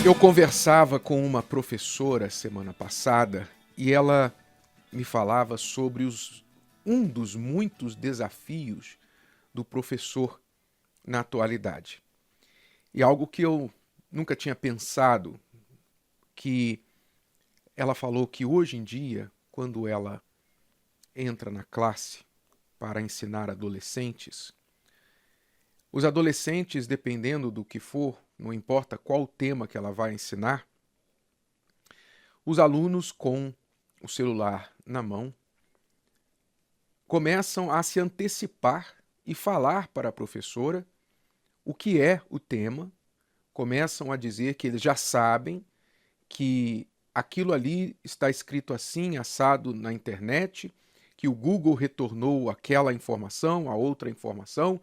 Eu conversava com uma professora semana passada e ela me falava sobre um dos muitos desafios do professor na atualidade. E algo que eu nunca tinha pensado, que ela falou que hoje em dia, quando ela entra na classe para ensinar adolescentes, os adolescentes, dependendo do que for, não importa qual tema que ela vai ensinar, os alunos com o celular na mão começam a se antecipar e falar para a professora o que é o tema, começam a dizer que eles já sabem que aquilo ali está escrito assim, assado na internet, que o Google retornou aquela informação, a outra informação.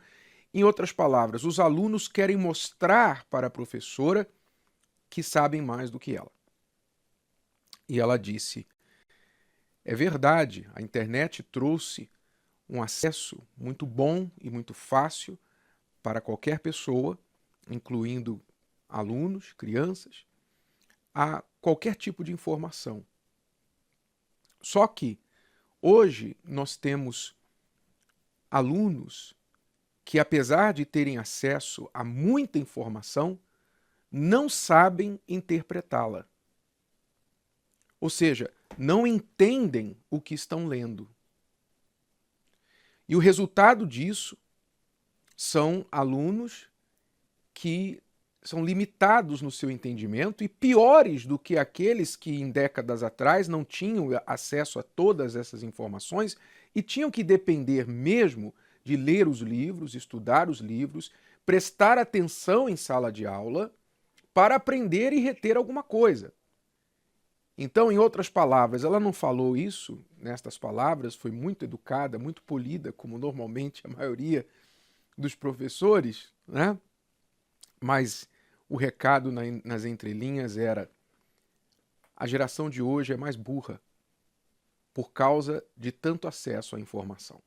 Em outras palavras, os alunos querem mostrar para a professora que sabem mais do que ela. E ela disse: é verdade, a internet trouxe um acesso muito bom e muito fácil para qualquer pessoa, incluindo alunos, crianças, a qualquer tipo de informação. Só que hoje nós temos alunos que, apesar de terem acesso a muita informação, não sabem interpretá-la. Ou seja, não entendem o que estão lendo. E o resultado disso são alunos que são limitados no seu entendimento e piores do que aqueles que em décadas atrás não tinham acesso a todas essas informações e tinham que depender mesmo de ler os livros, estudar os livros, prestar atenção em sala de aula para aprender e reter alguma coisa. Então, em outras palavras, ela não falou isso nestas palavras, foi muito educada, muito polida, como normalmente a maioria dos professores, né? Mas o recado nas entrelinhas era: a geração de hoje é mais burra por causa de tanto acesso à informação.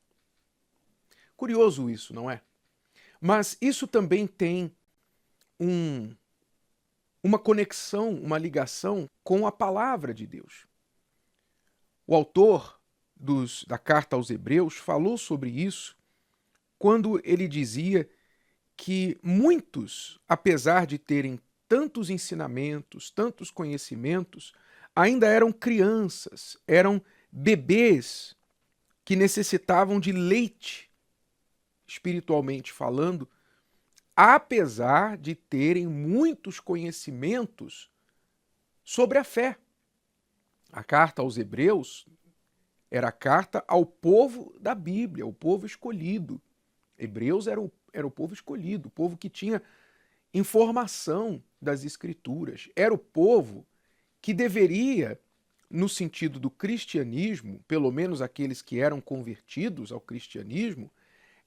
Curioso isso, não é? Mas isso também tem uma conexão, uma ligação com a palavra de Deus. O autor da carta aos Hebreus falou sobre isso quando ele dizia que muitos, apesar de terem tantos ensinamentos, tantos conhecimentos, ainda eram crianças, eram bebês que necessitavam de leite, espiritualmente falando, apesar de terem muitos conhecimentos sobre a fé. A carta aos Hebreus era a carta ao povo da Bíblia, o povo escolhido. Hebreus era o povo escolhido, o povo que tinha informação das Escrituras. Era o povo que deveria, no sentido do cristianismo, pelo menos aqueles que eram convertidos ao cristianismo,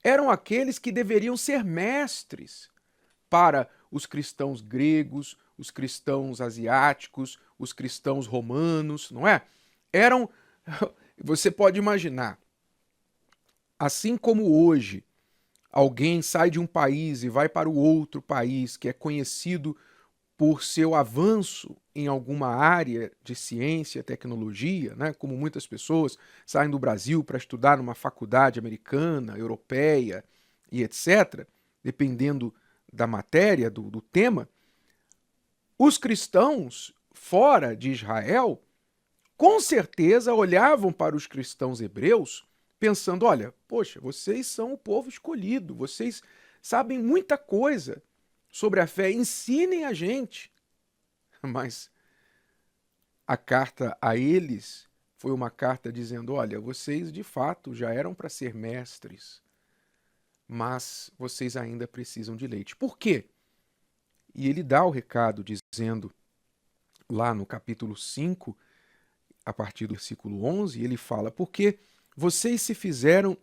eram aqueles que deveriam ser mestres para os cristãos gregos, os cristãos asiáticos, os cristãos romanos, não é? Você pode imaginar, assim como hoje alguém sai de um país e vai para o outro país que é conhecido por seu avanço em alguma área de ciência, tecnologia, né? Como muitas pessoas saem do Brasil para estudar numa faculdade americana, europeia e etc., dependendo da matéria, do tema, os cristãos fora de Israel com certeza olhavam para os cristãos hebreus pensando: olha, poxa, vocês são o povo escolhido, vocês sabem muita coisa sobre a fé, ensinem a gente. Mas a carta a eles foi uma carta dizendo: olha, vocês de fato já eram para ser mestres, mas vocês ainda precisam de leite. Por quê? E ele dá o recado dizendo, lá no capítulo 5, a partir do versículo 11, ele fala: porque vocês se fizeram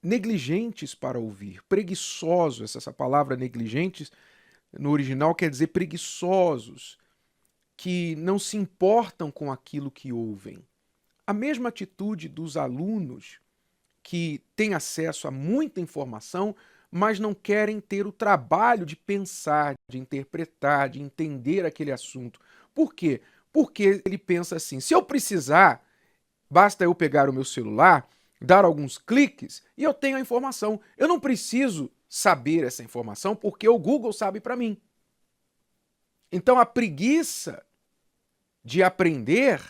negligentes para ouvir, preguiçosos. Essa palavra negligentes no original quer dizer preguiçosos, que não se importam com aquilo que ouvem. A mesma atitude dos alunos que têm acesso a muita informação, mas não querem ter o trabalho de pensar, de interpretar, de entender aquele assunto. Por quê? Porque ele pensa assim: se eu precisar, basta eu pegar o meu celular, dar alguns cliques e eu tenho a informação. Eu não preciso saber essa informação porque o Google sabe para mim. Então a preguiça de aprender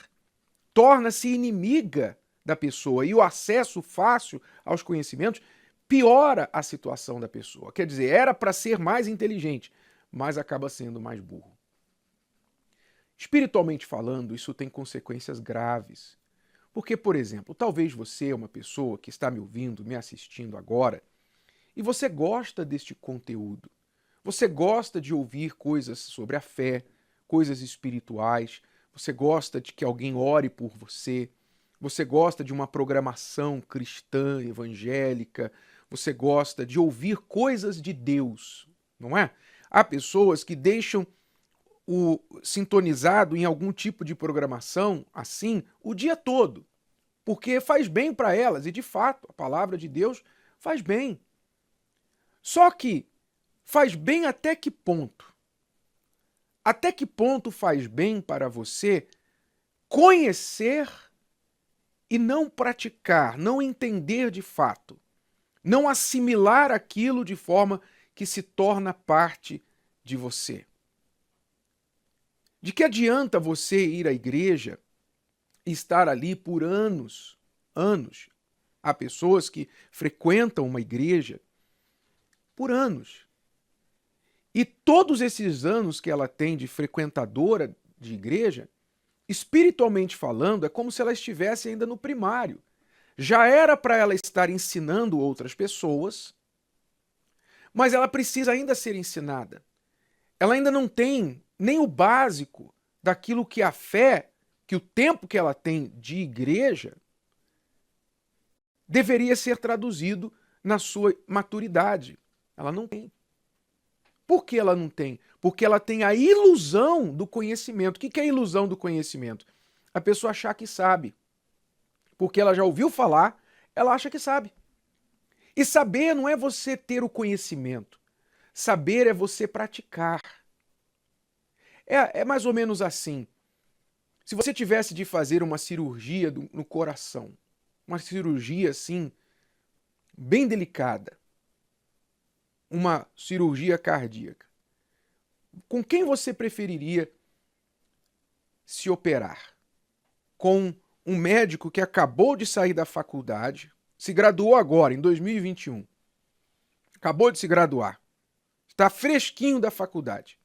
torna-se inimiga da pessoa e o acesso fácil aos conhecimentos piora a situação da pessoa. Quer dizer, era para ser mais inteligente, mas acaba sendo mais burro. Espiritualmente falando, isso tem consequências graves. Porque, por exemplo, talvez você é uma pessoa que está me ouvindo, me assistindo agora, e você gosta deste conteúdo. Você gosta de ouvir coisas sobre a fé, coisas espirituais, você gosta de que alguém ore por você, você gosta de uma programação cristã, evangélica, você gosta de ouvir coisas de Deus, não é? Há pessoas que deixam o sintonizado em algum tipo de programação assim o dia todo, porque faz bem para elas e de fato a palavra de Deus faz bem. Só que faz bem até que ponto? Até que ponto faz bem para você conhecer e não praticar, não entender de fato, não assimilar aquilo de forma que se torna parte de você? De que adianta você ir à igreja e estar ali por anos, anos? Há pessoas que frequentam uma igreja por anos. E todos esses anos que ela tem de frequentadora de igreja, espiritualmente falando, é como se ela estivesse ainda no primário. Já era para ela estar ensinando outras pessoas, mas ela precisa ainda ser ensinada. Ela ainda não tem nem o básico daquilo que a fé, que o tempo que ela tem de igreja, deveria ser traduzido na sua maturidade. Ela não tem. Por que ela não tem? Porque ela tem a ilusão do conhecimento. O que é a ilusão do conhecimento? A pessoa achar que sabe. Porque ela já ouviu falar, ela acha que sabe. E saber não é você ter o conhecimento. Saber é você praticar. É mais ou menos assim. Se você tivesse de fazer uma cirurgia no coração, uma cirurgia assim, bem delicada, uma cirurgia cardíaca, com quem você preferiria se operar? Com um médico que acabou de sair da faculdade, se graduou agora, em 2021, acabou de se graduar, está fresquinho da faculdade.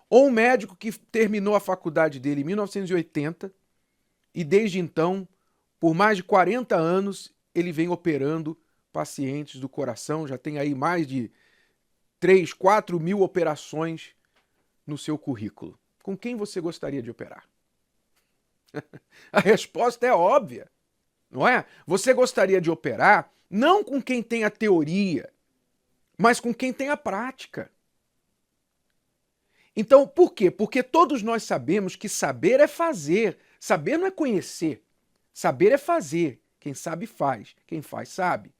Ou um médico que terminou a faculdade dele em 1980 e desde então, por mais de 40 anos, ele vem operando pacientes do coração, já tem aí mais de 3, 4 mil operações no seu currículo. Com quem você gostaria de operar? A resposta é óbvia, não é? Você gostaria de operar não com quem tem a teoria, mas com quem tem a prática. Então, por quê? Porque todos nós sabemos que saber é fazer. Saber não é conhecer. Saber é fazer. Quem sabe faz. Quem faz sabe.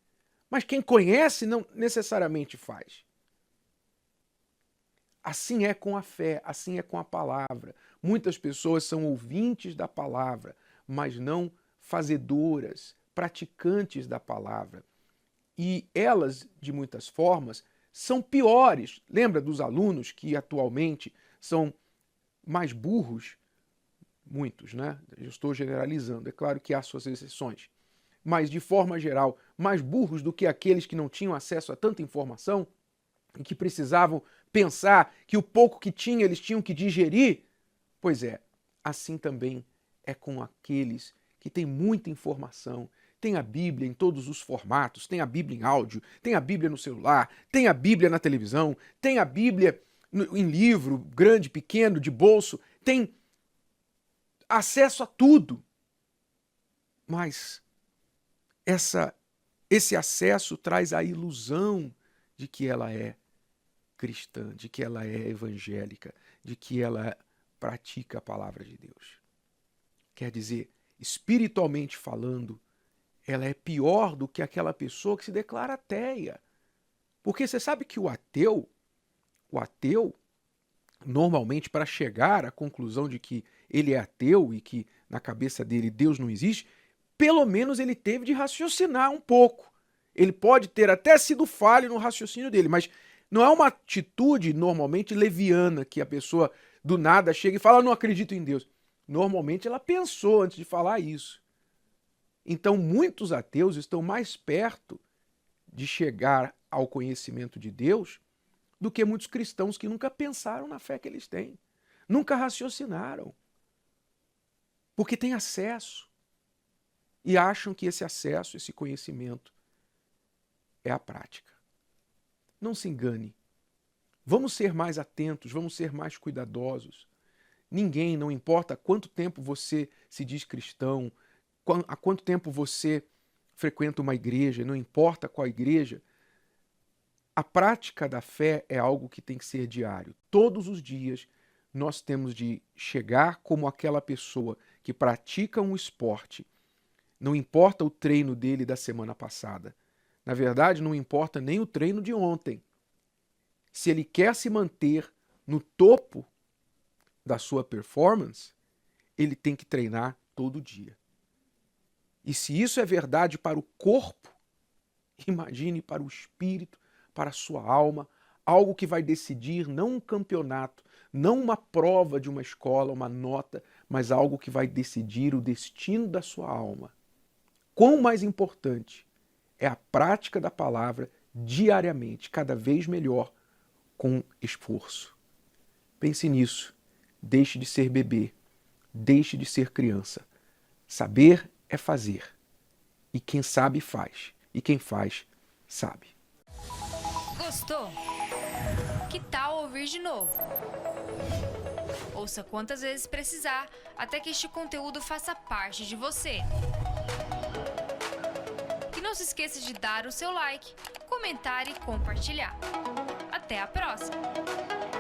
Mas quem conhece não necessariamente faz. Assim é com a fé, assim é com a palavra. Muitas pessoas são ouvintes da palavra, mas não fazedoras, praticantes da palavra. E elas, de muitas formas, são piores. Lembra dos alunos que atualmente são mais burros? Muitos, né? Eu estou generalizando, é claro que há suas exceções. Mas, de forma geral, mais burros do que aqueles que não tinham acesso a tanta informação e que precisavam pensar que o pouco que tinha eles tinham que digerir. Pois é, assim também é com aqueles que têm muita informação. Tem a Bíblia em todos os formatos, tem a Bíblia em áudio, tem a Bíblia no celular, tem a Bíblia na televisão, tem a Bíblia em livro, grande, pequeno, de bolso, tem acesso a tudo. Mas esse acesso traz a ilusão de que ela é cristã, de que ela é evangélica, de que ela pratica a palavra de Deus. Quer dizer, espiritualmente falando, ela é pior do que aquela pessoa que se declara ateia. Porque você sabe que o ateu, normalmente, para chegar à conclusão de que ele é ateu e que na cabeça dele Deus não existe, pelo menos ele teve de raciocinar um pouco. Ele pode ter até sido falho no raciocínio dele, mas não é uma atitude normalmente leviana que a pessoa do nada chega e fala, não acredito em Deus. Normalmente ela pensou antes de falar isso. Então muitos ateus estão mais perto de chegar ao conhecimento de Deus do que muitos cristãos que nunca pensaram na fé que eles têm. Nunca raciocinaram. Porque têm acesso. E acham que esse acesso, esse conhecimento, é a prática. Não se engane. Vamos ser mais atentos, vamos ser mais cuidadosos. Ninguém, não importa quanto tempo você se diz cristão, há quanto tempo você frequenta uma igreja, não importa qual igreja, a prática da fé é algo que tem que ser diário. Todos os dias nós temos de chegar como aquela pessoa que pratica um esporte. Não importa o treino dele da semana passada. Na verdade, não importa nem o treino de ontem. Se ele quer se manter no topo da sua performance, ele tem que treinar todo dia. E se isso é verdade para o corpo, imagine para o espírito, para a sua alma, algo que vai decidir não um campeonato, não uma prova de uma escola, uma nota, mas algo que vai decidir o destino da sua alma. Quão mais importante é a prática da palavra diariamente, cada vez melhor, com esforço. Pense nisso. Deixe de ser bebê. Deixe de ser criança. Saber é fazer. E quem sabe faz. E quem faz, sabe. Gostou? Que tal ouvir de novo? Ouça quantas vezes precisar, até que este conteúdo faça parte de você. E não se esqueça de dar o seu like, comentar e compartilhar. Até a próxima!